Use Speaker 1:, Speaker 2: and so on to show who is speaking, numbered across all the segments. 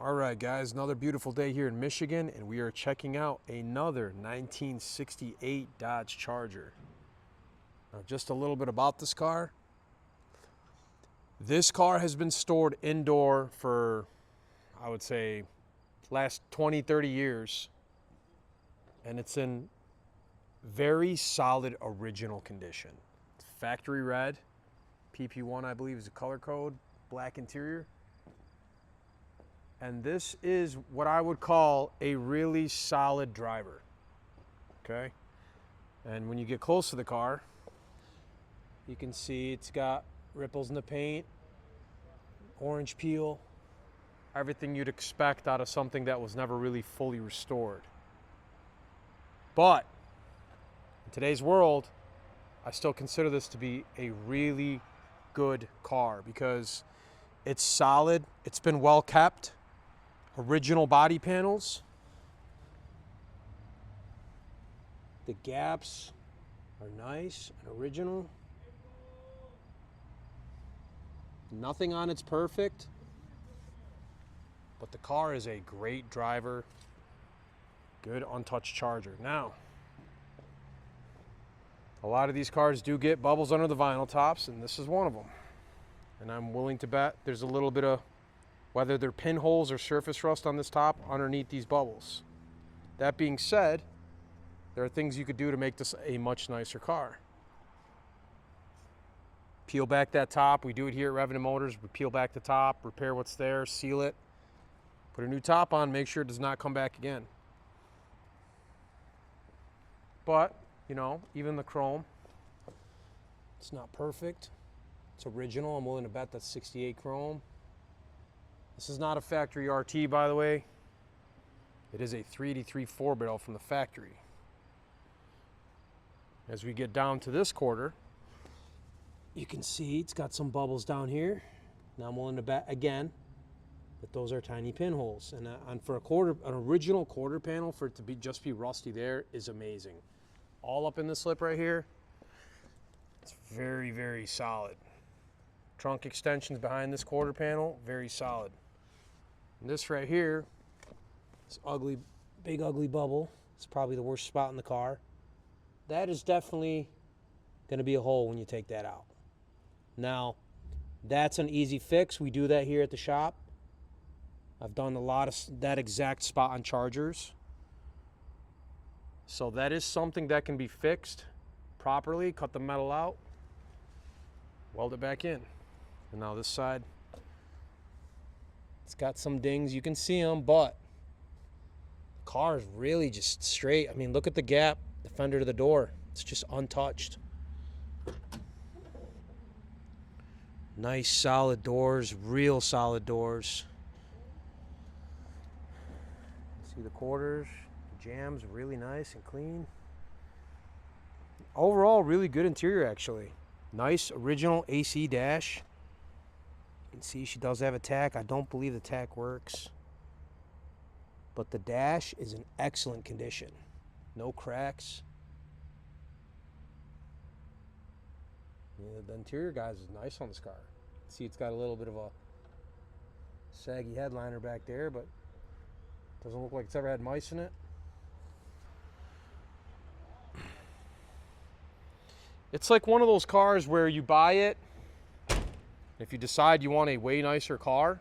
Speaker 1: All right, guys, another beautiful day here in Michigan, and we are checking out another 1968 Dodge Charger. Now, just a little bit about this car. This car has been stored indoor for, I would say, last 20, 30 years, and it's in very solid original condition. It's factory red, PP1, I believe, is the color code, black interior. And this is what I would call a really solid driver, okay? And when you get close to the car, you can see it's got ripples in the paint, orange peel, everything you'd expect out of something that was never really fully restored. But in today's world, I still consider this to be a really good car because it's solid, it's been well kept. Original body panels. The gaps are nice and original. Nothing on it's perfect, but the car is a great driver. Good untouched Charger. Now, a lot of these cars do get bubbles under the vinyl tops, and this is one of them. And I'm willing to bet there's a little bit of, whether they're pinholes or surface rust on this top, underneath these bubbles. That being said, there are things you could do to make this a much nicer car. Peel back that top. We do it here at Revving Motors. We peel back the top, repair what's there, seal it, put a new top on, make sure it does not come back again. But, you know, even the chrome, it's not perfect. It's original. I'm willing to bet that's 68 chrome. This is not a factory RT, by the way. It is a 383 4-barrel from the factory. As we get down to this quarter, you can see it's got some bubbles down here. Now I'm willing to bet again that those are tiny pinholes. And for an original quarter panel, for it to just be rusty there is amazing. All up in this lip right here, it's very, very solid. Trunk extensions behind this quarter panel, very solid. And this right here, this ugly, big ugly bubble, it's probably the worst spot in the car. That is definitely going to be a hole when you take that out. Now, that's an easy fix. We do that here at the shop. I've done a lot of that exact spot on Chargers. So that is something that can be fixed properly. Cut the metal out, weld it back in. And now this side, it's got some dings, you can see them, but the car is really just straight. I mean, look at the gap, the fender to the door. It's just untouched. Nice solid doors, real solid doors. See the quarters, the jams, really nice and clean. Overall, really good interior actually. Nice original AC dash. You can see she does have a tack. I don't believe the tack works. But the dash is in excellent condition. No cracks. Yeah, the interior, guys, is nice on this car. See, it's got a little bit of a saggy headliner back there, but doesn't look like it's ever had mice in it. It's like one of those cars where you buy it, if you decide you want a way nicer car,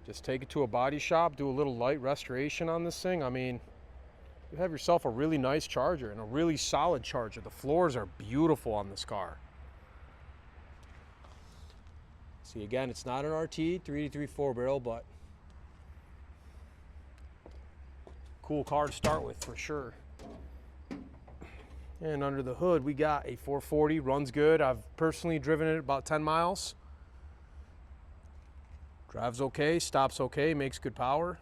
Speaker 1: just take it to a body shop, do a little light restoration on this thing. I mean, you have yourself a really nice Charger and a really solid Charger. The floors are beautiful on this car. See, again, it's not an RT, 383 4-barrel, but cool car to start with for sure. And under the hood, we got a 440, runs good. I've personally driven it about 10 miles. Drives okay, stops okay, makes good power.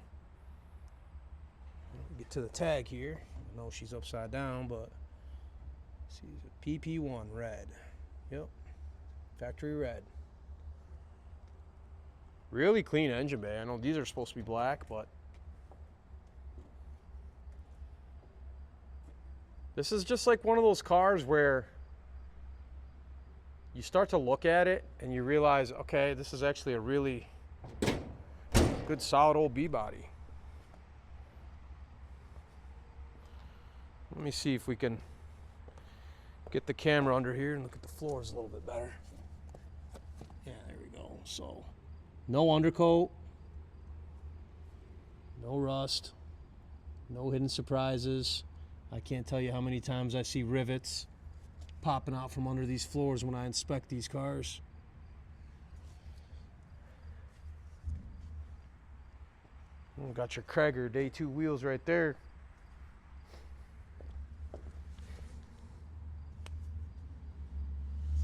Speaker 1: Get to the tag here. I know she's upside down, but she's a PP1 red. Yep, factory red. Really clean engine bay. I know these are supposed to be black, but this is just like one of those cars where you start to look at it and you realize, okay, this is actually a really Good solid old B-body. Let me see if we can get the camera under here and look at the floors a little bit better. Yeah, there we go. So, no undercoat, no rust, no hidden surprises. I can't tell you how many times I see rivets popping out from under these floors when I inspect these cars. Got your Krager Day 2 wheels right there.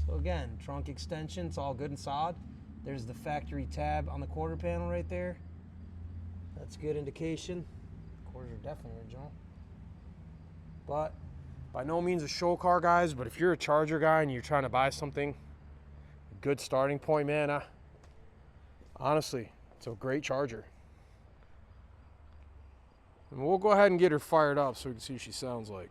Speaker 1: So again, trunk extension, it's all good and solid. There's the factory tab on the quarter panel right there. That's a good indication. Quarters are definitely original. But by no means a show car, guys, but if you're a Charger guy and you're trying to buy something, a good starting point, man, honestly, it's a great Charger. And we'll go ahead and get her fired up so we can see what she sounds like.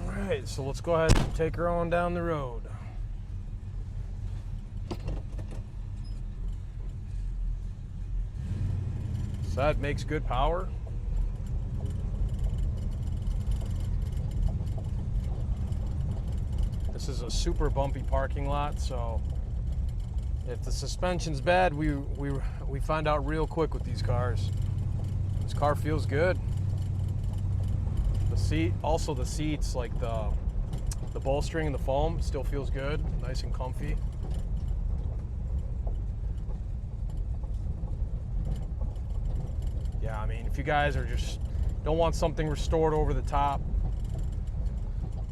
Speaker 1: Alright, so let's go ahead and take her on down the road. So that makes good power. This is a super bumpy parking lot, so if the suspension's bad, we find out real quick with these cars. This car feels good. The seat, also the seats, like the bolstering and the foam, still feels good, nice and comfy. Yeah, I mean, if you guys are just don't want something restored over the top,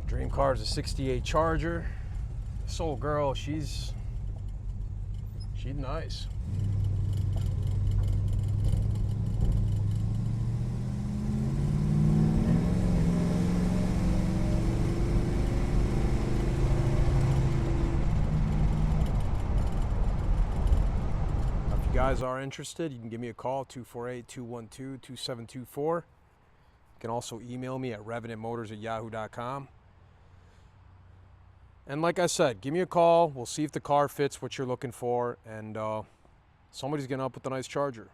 Speaker 1: dream car is a '68 Charger. This old girl, she's nice. If you guys are interested, you can give me a call, 248-212-2724. You can also email me at revenantmotors@yahoo.com. And like I said, give me a call. We'll see if the car fits what you're looking for, and somebody's getting up with a nice Charger.